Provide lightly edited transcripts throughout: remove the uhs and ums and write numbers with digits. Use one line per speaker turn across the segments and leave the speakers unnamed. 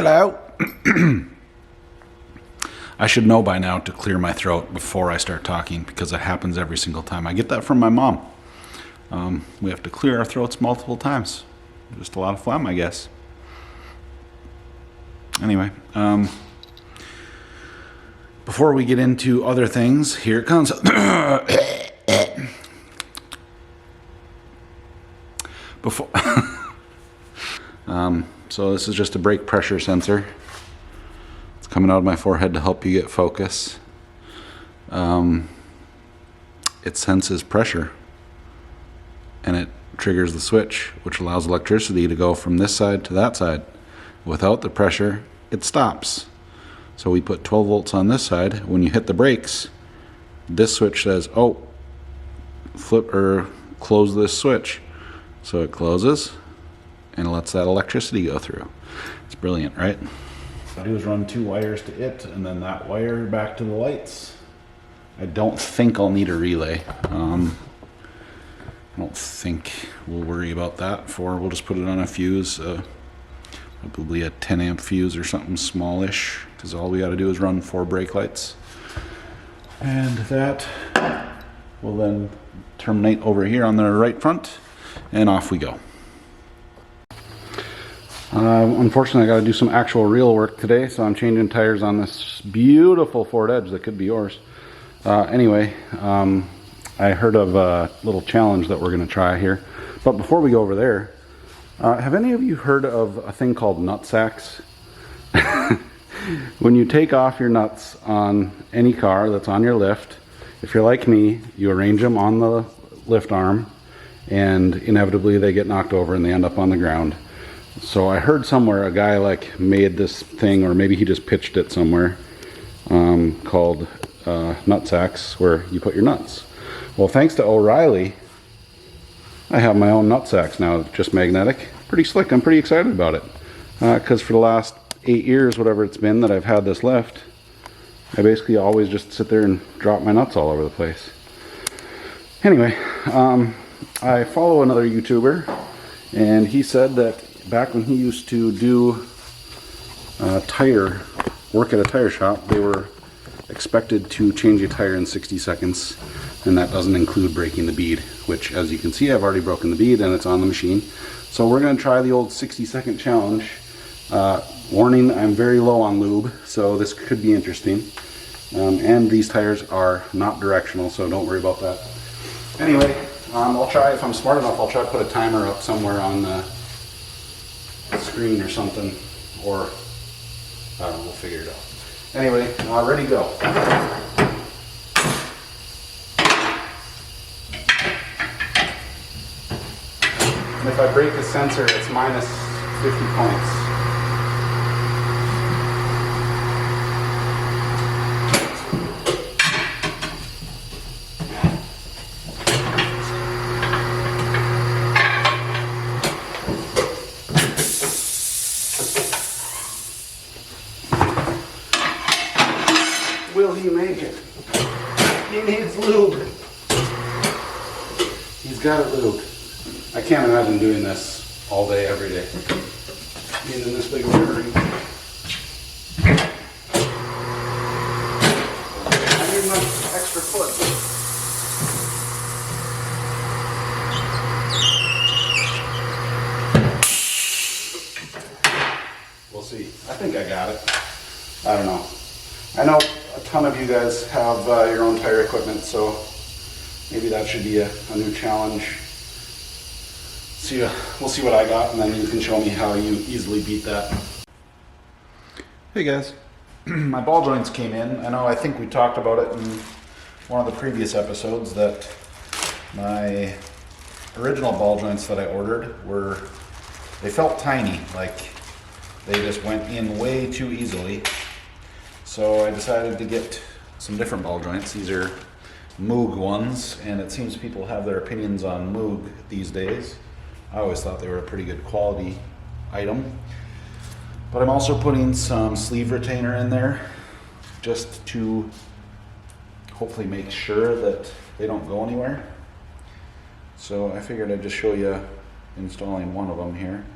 Hello. I should know by now to clear my throat before I start talking because it happens every single time. I get that from my mom. We have to clear our throats multiple times. Just a lot of phlegm, I guess. Anyway, before we get into other things, here it comes. Before, so this is just a brake pressure sensor. It's coming out of my forehead to help you get focus. It senses pressure and it triggers the switch, which allows electricity to go from this side to that side. Without the pressure, it stops. So we put 12 volts on this side. When you hit the brakes, this switch says, oh, flip or close this switch. So it closes and it lets that electricity go through. It's brilliant, right? What I do is run 2 wires to it and then that wire back to the lights. I don't think I'll need a relay. I don't think we'll worry about that we'll just put it on a fuse, probably a 10 amp fuse or something smallish, because all we got to do is run 4 brake lights. And that will then terminate over here on the right front, and off we go. Unfortunately, I got to do some actual real work today, so I'm changing tires on this beautiful Ford Edge that could be yours. Anyway, I heard of a little challenge that we're going to try here. But before we go over there, have any of you heard of a thing called nut sacks? When you take off your nuts on any car that's on your lift, if you're like me, you arrange them on the lift arm, and inevitably they get knocked over and they end up on the ground. So I heard somewhere a guy like made this thing, or maybe he just pitched it somewhere, called nut sacks, where you put your nuts. Well, thanks to O'Reilly, I have my own nut sacks now, just magnetic. Pretty slick. I'm pretty excited about it. Because for the last 8 years, whatever it's been that I've had this lift, I basically always just sit there and drop my nuts all over the place. Anyway, I follow another YouTuber, and he said that back when he used to do work at a tire shop, they were expected to change a tire in 60 seconds, and that doesn't include breaking the bead, which, as you can see, I've already broken the bead and it's on the machine. So we're going to try the old 60-second challenge. Warning, I'm very low on lube, so this could be interesting. And these tires are not directional, so don't worry about that. Anyway, I'll try, if I'm smart enough, I'll try to put a timer up somewhere on the screen or something, or I don't know, we'll figure it out. Anyway, ready to go. And if I break the sensor, it's minus 50 points. Will he make it? He needs lube. He's got it lubed. I can't imagine doing this all day, every day. Being in this big of a hurry. I need my extra foot. We'll see. I think I got it. I don't know. I know a ton of you guys have your own tire equipment, so maybe that should be a new challenge. We'll see what I got, and then you can show me how you easily beat that. Hey guys, my ball joints came in. I think we talked about it in one of the previous episodes that my original ball joints that I ordered they felt tiny, like they just went in way too easily. So I decided to get some different ball joints. These are Moog ones, and it seems people have their opinions on Moog these days. I always thought they were a pretty good quality item. But I'm also putting some sleeve retainer in there just to hopefully make sure that they don't go anywhere. So I figured I'd just show you installing one of them here.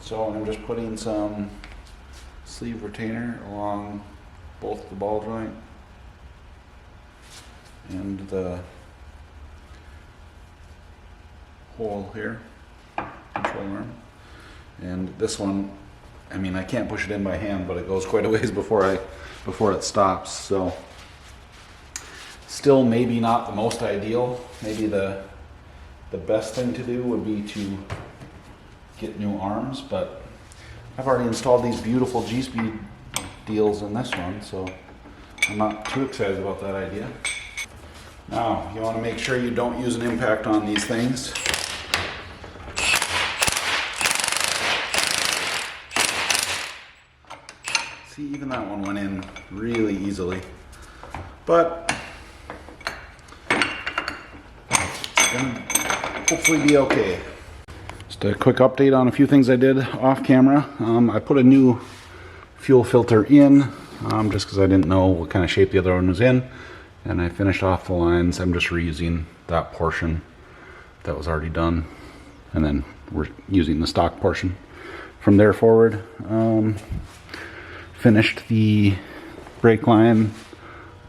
So I'm just putting some sleeve retainer along both the ball joint and the hole here, control arm. And this one, I mean, I can't push it in by hand, but it goes quite a ways before it stops. So still maybe not the most ideal. Maybe the best thing to do would be to get new arms, but I've already installed these beautiful G-Speed deals in this one, so I'm not too excited about that idea. Now, you want to make sure you don't use an impact on these things. See, even that one went in really easily, but it's gonna hopefully be okay. Just a quick update on a few things I did off camera. I put a new fuel filter in just because I didn't know what kind of shape the other one was in, and I finished off the lines. I'm just reusing that portion that was already done, and then we're using the stock portion from there forward. Finished the brake line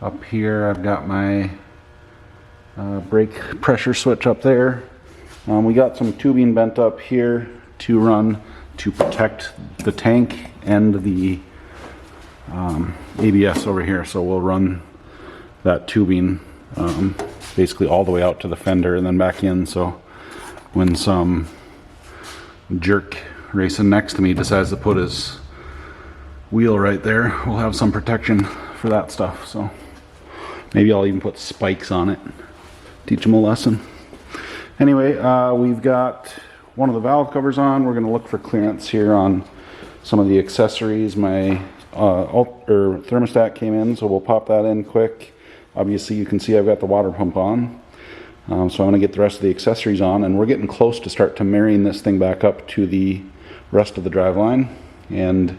up here. I've got my brake pressure switch up there. We got some tubing bent up here to run to protect the tank and the ABS over here. So we'll run that tubing basically all the way out to the fender and then back in. So when some jerk racing next to me decides to put his wheel right there, we'll have some protection for that stuff. So maybe I'll even put spikes on it, teach them a lesson. Anyway, we've got one of the valve covers on. We're going to look for clearance here on some of the accessories. My thermostat came in, so we'll pop that in quick. Obviously you can see I've got the water pump on, so I'm going to get the rest of the accessories on, and we're getting close to start to marrying this thing back up to the rest of the driveline. And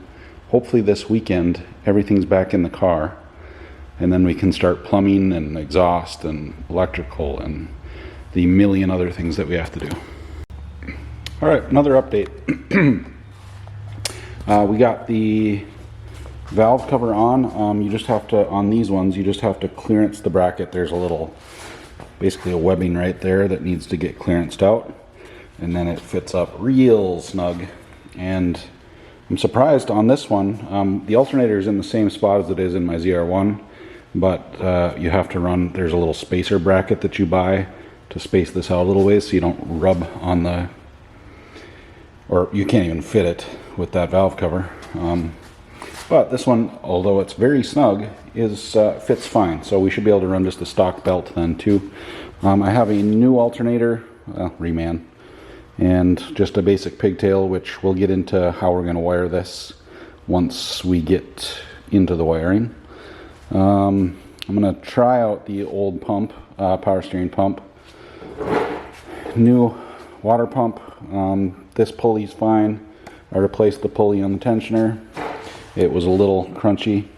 hopefully this weekend everything's back in the car, and then we can start plumbing and exhaust and electrical and the million other things that we have to do. All right, another update. We got the valve cover on. You just have to, on these ones, you just have to clearance the bracket. There's a little, basically a webbing right there that needs to get clearanced out, and then it fits up real snug. And I'm surprised on this one, the alternator is in the same spot as it is in my ZR1, but you have to run, there's a little spacer bracket that you buy to space this out a little ways so you don't rub on the, or you can't even fit it with that valve cover. But this one, although it's very snug, fits fine, so we should be able to run just a stock belt then too. I have a new alternator, reman, and just a basic pigtail, which we'll get into how we're going to wire this once we get into the wiring. I'm going to try out the old pump, power steering pump. New water pump. This pulley's fine. I replaced the pulley on the tensioner. It was a little crunchy.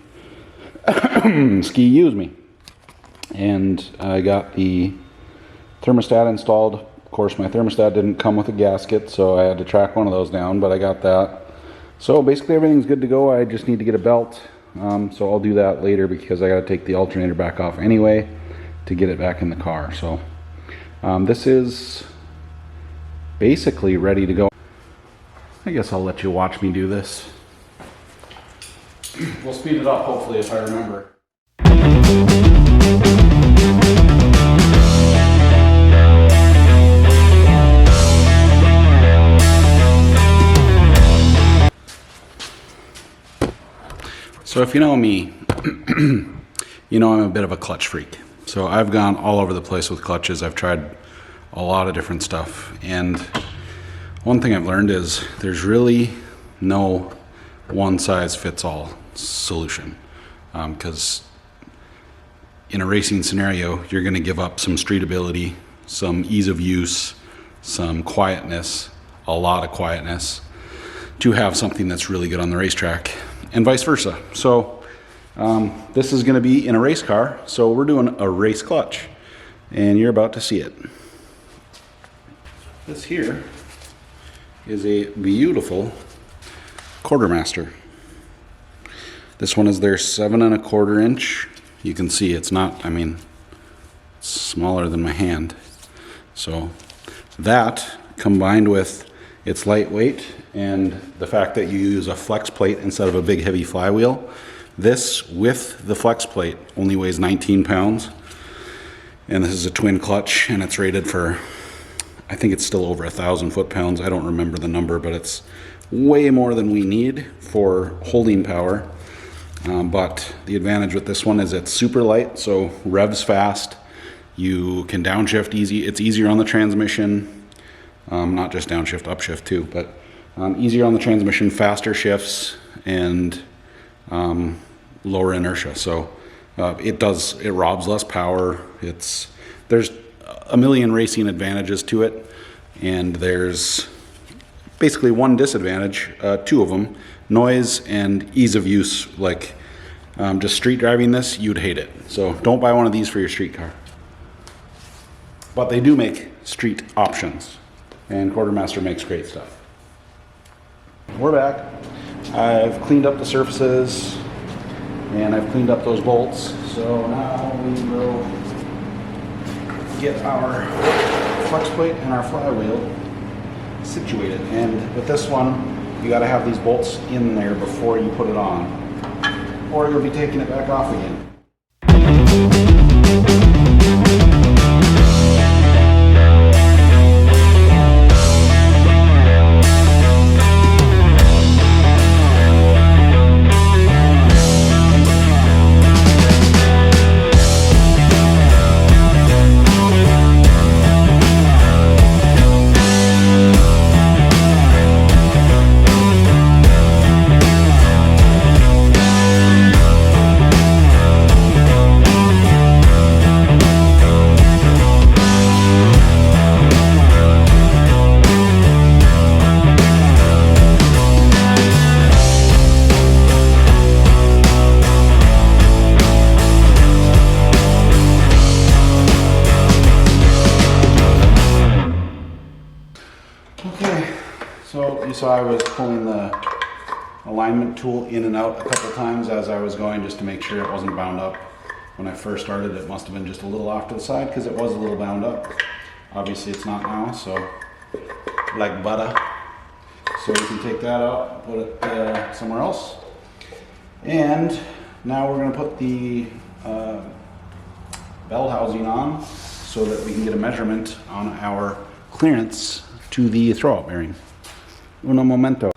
Excuse me. And I got the thermostat installed. Of course, my thermostat didn't come with a gasket, so I had to track one of those down, but I got that. So basically everything's good to go. I just need to get a belt. So I'll do that later because I got to take the alternator back off anyway to get it back in the car. So this is basically ready to go. I guess I'll let you watch me do this. We'll speed it up hopefully if I remember. So if you know me, you know I'm a bit of a clutch freak. So I've gone all over the place with clutches. I've tried a lot of different stuff. And one thing I've learned is there's really no one size fits all solution. Because in a racing scenario, you're going to give up some streetability, some ease of use, some quietness, a lot of quietness, to have something that's really good on the racetrack, and vice versa. So this is going to be in a race car, so we're doing a race clutch, and you're about to see it. This here is a beautiful Quartermaster. This one is their 7 1/4 inch. You can see it's not, I mean, it's smaller than my hand. So that combined with its lightweight and the fact that you use a flex plate instead of a big heavy flywheel, this with the flex plate only weighs 19 pounds. And this is a twin clutch, and it's rated for, I think it's still over 1,000 foot-pounds. I don't remember the number, but it's way more than we need for holding power. But the advantage with this one is it's super light, so revs fast. You can downshift easy. It's easier on the transmission, not just downshift, upshift too, but easier on the transmission, faster shifts, and lower inertia. So it robs less power. There's a million racing advantages to it, and there's basically one disadvantage, 2 of them: noise and ease of use. Like just street driving this, you'd hate it. So don't buy one of these for your street car. But they do make street options, and Quartermaster makes great stuff. We're back. I've cleaned up the surfaces and I've cleaned up those bolts. So now we will get our flex plate and our flywheel situated. And with this one, you got to have these bolts in there before you put it on, or you'll be taking it back off again. So you saw I was pulling the alignment tool in and out a couple times as I was going, just to make sure it wasn't bound up. When I first started, it must have been just a little off to the side because it was a little bound up. Obviously it's not now, so like butter. So we can take that out, put it somewhere else. And now we're going to put the bell housing on so that we can get a measurement on our clearance to the throwout bearing. Uno momento.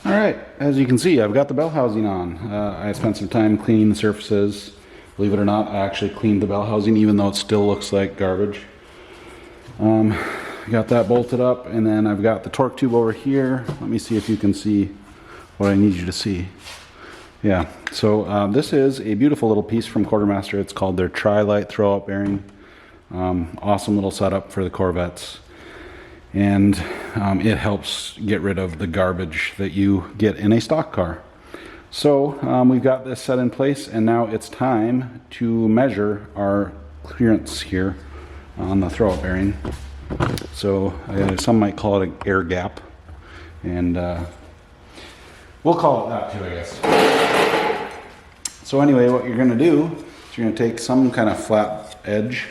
All right, as you can see, I've got the bell housing on. I spent some time cleaning the surfaces. Believe it or not, I actually cleaned the bell housing, even though it still looks like garbage. Got that bolted up, and then I've got the torque tube over here. Let me see if you can see what I need you to see. Yeah, so this is a beautiful little piece from Quartermaster. It's called their Tri-Light throwout bearing. Awesome little setup for the Corvettes. And it helps get rid of the garbage that you get in a stock car. So we've got this set in place, and now it's time to measure our clearance here on the throwout bearing. So some might call it an air gap, and we'll call it that too, I guess. So anyway, what you're going to do is you're going to take some kind of flat edge,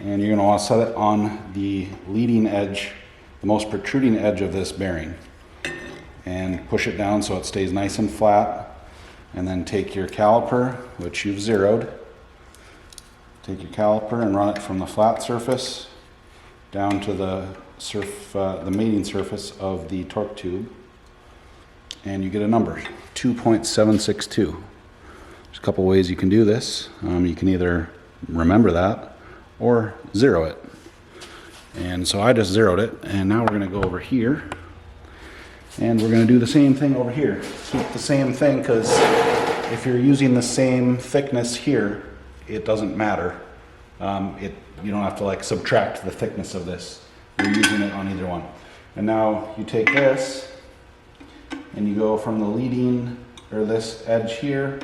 and you're going to want to set it on the leading edge, the most protruding edge of this bearing, and push it down so it stays nice and flat. And then take your caliper, which you've zeroed, take your caliper and run it from the flat surface down to the mating surface of the torque tube, and you get a number, 2.762. There's a couple ways you can do this. You can either remember that or zero it. And so I just zeroed it, and now we're going to go over here and we're going to do the same thing over here. Keep the same thing, because if you're using the same thickness here, it doesn't matter. You don't have to like subtract the thickness of this. You're using it on either one. And now you take this and you go from the leading, or this edge here,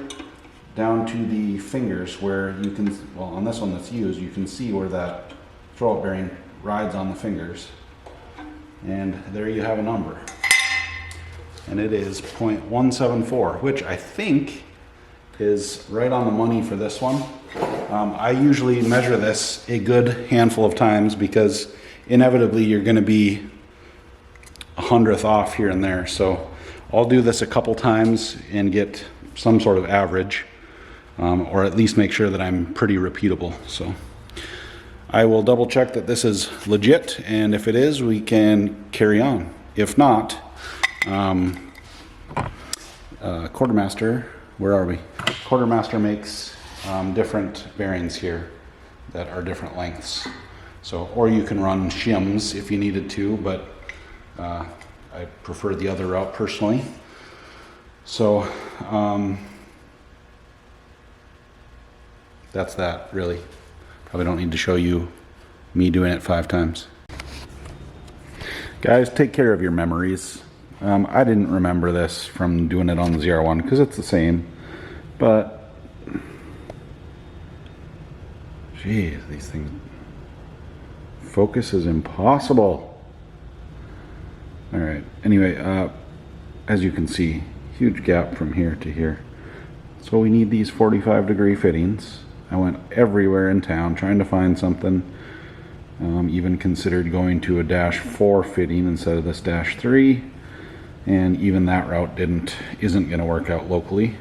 down to the fingers, where you can, well, on this one that's used, you can see where that throwout bearing rides on the fingers. And there you have a number. and it is 0.174, which I think is right on the money for this one. I usually measure this a good handful of times because inevitably you're going to be a hundredth off here and there. So I'll do this a couple times and get some sort of average, or at least make sure that I'm pretty repeatable. So I will double check that this is legit, and if it is, we can carry on. If not, Quartermaster, where are we? Quartermaster makes different bearings here that are different lengths. So, or you can run shims if you needed to, but I prefer the other route personally. So that's that, really. Probably don't need to show you me doing it 5 times. Guys, take care of your memories. I didn't remember this from doing it on the ZR1 because it's the same, but geez, these things, focus is impossible. All right, anyway, as you can see, huge gap from here to here. So we need these 45-degree fittings. I went everywhere in town trying to find something. Even considered going to a -4 fitting instead of this -3, and even that route isn't going to work out locally.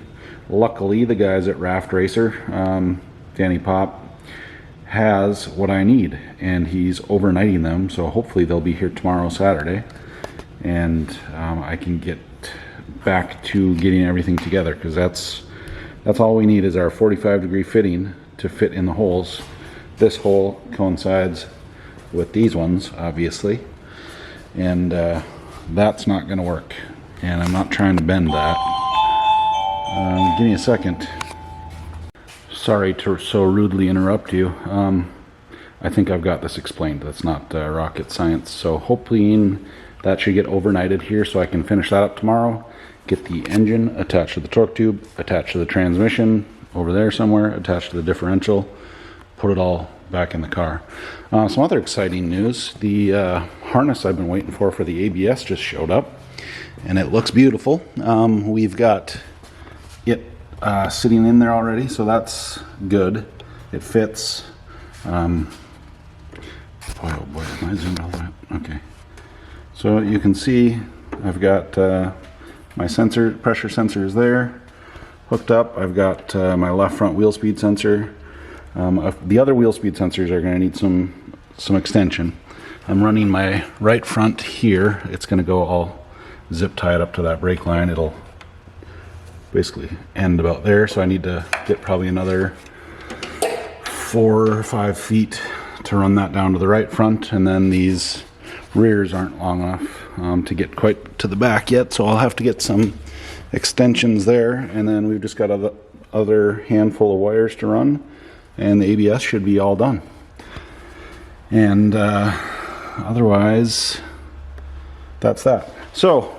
Luckily, the guys at Raft Racer, Danny Pop, has what I need, and he's overnighting them, so hopefully they'll be here tomorrow, Saturday, and I can get back to getting everything together, because that's all we need is our 45-degree fitting to fit in the holes. This hole coincides with these ones, obviously, and that's not going to work, and I'm not trying to bend that. Give me a second. Sorry to so rudely interrupt you. I think I've got this explained. That's not rocket science. So hopefully that should get overnighted here so I can finish that up tomorrow. Get the engine attached to the torque tube, attached to the transmission over there somewhere, attached to the differential, put it all back in the car. Some other exciting news. The harness I've been waiting for the ABS just showed up, and it looks beautiful. We've got it sitting in there already, so that's good. It fits. Boy, oh boy, am I zoomed all the way up? Okay. So you can see I've got my sensor, pressure sensor is there, hooked up. I've got my left front wheel speed sensor. The other wheel speed sensors are going to need some extension. I'm running my right front here. It's going to go all zip tied up to that brake line. It'll basically end about there, so I need to get probably another 4 or 5 feet to run that down to the right front, and then these rears aren't long enough to get quite to the back yet, so I'll have to get some extensions there, and then we've just got other handful of wires to run, and the ABS should be all done. And otherwise, that's that. So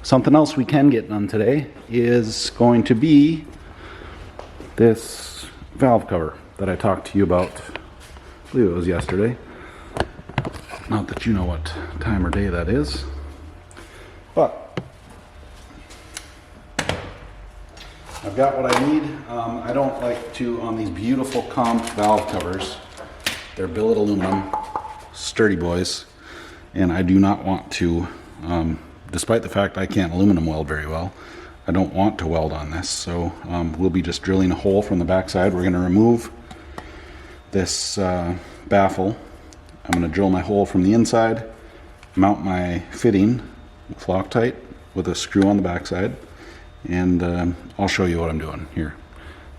something else we can get done today is going to be this valve cover that I talked to you about, I believe it was yesterday. Not that you know what time or day that is, but I've got what I need. I don't like to, on these beautiful comp valve covers, they're billet aluminum, sturdy boys, and I do not want to, despite the fact I can't aluminum weld very well, I don't want to weld on this, so we'll be just drilling a hole from the backside. We're going to remove this baffle. I'm going to drill my hole from the inside, mount my fitting with Loctite with a screw on the backside, and I'll show you what I'm doing here.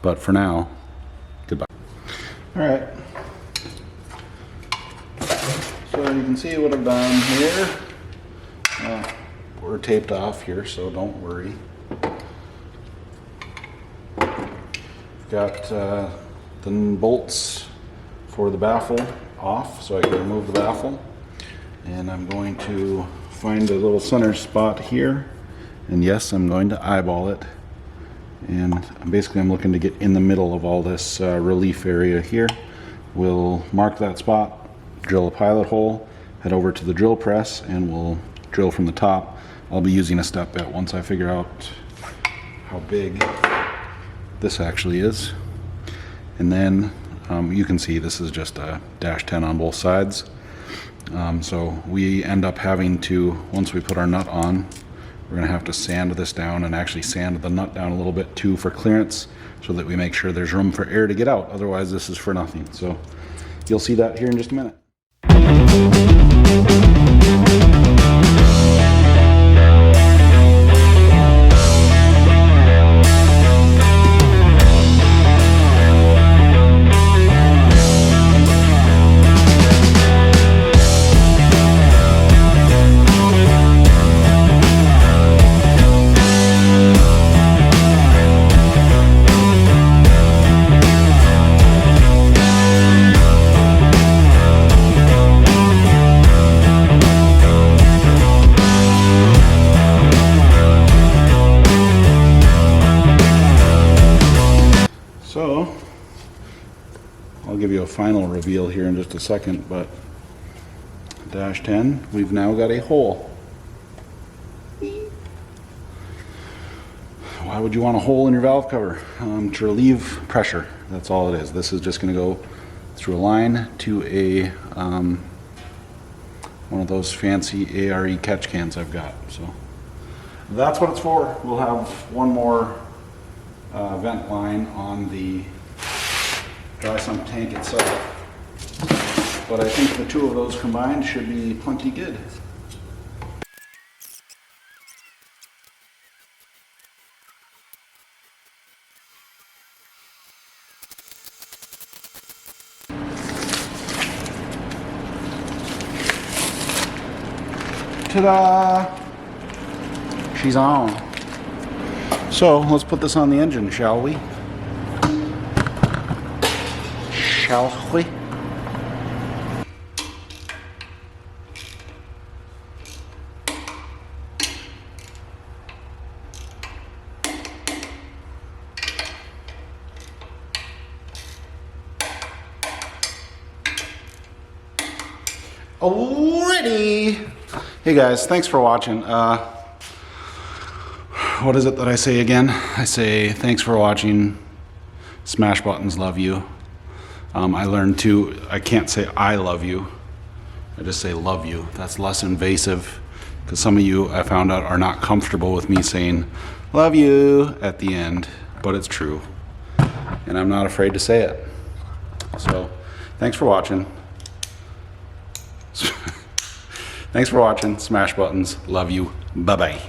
But for now, goodbye. All right. So you can see what I've done here. We're taped off here, so don't worry. Got the bolts for the baffle off, so I can remove the baffle, and I'm going to find a little center spot here, and yes, I'm going to eyeball it, and basically I'm looking to get in the middle of all this relief area here. We'll mark that spot, drill a pilot hole, head over to the drill press, and we'll drill from the top. I'll be using a step bit once I figure out how big this actually is. And then you can see this is just a -10 on both sides. So we end up having to, once we put our nut on, we're gonna have to sand this down and actually sand the nut down a little bit too for clearance, so that we make sure there's room for air to get out. Otherwise this is for nothing. So you'll see that here in just a minute. So, I'll give you a final reveal here in just a second, but -10, we've now got a hole. Why would you want a hole in your valve cover? To relieve pressure, that's all it is. This is just going to go through a line to a one of those fancy ARE catch cans I've got. So that's what it's for. We'll have one more vent line on the dry sump tank itself, but I think the two of those combined should be plenty good. Ta-da! She's on. So let's put this on the engine, shall we? Shall we? Alrighty! Hey guys, thanks for watching. What is it that I say again? I say thanks for watching. Smash buttons, love you. I learned too, I can't say I love you. I just say love you. That's less invasive, because some of you, I found out, are not comfortable with me saying love you at the end, but it's true. And I'm not afraid to say it. So, thanks for watching. Thanks for watching. Smash buttons. Love you. Bye-bye.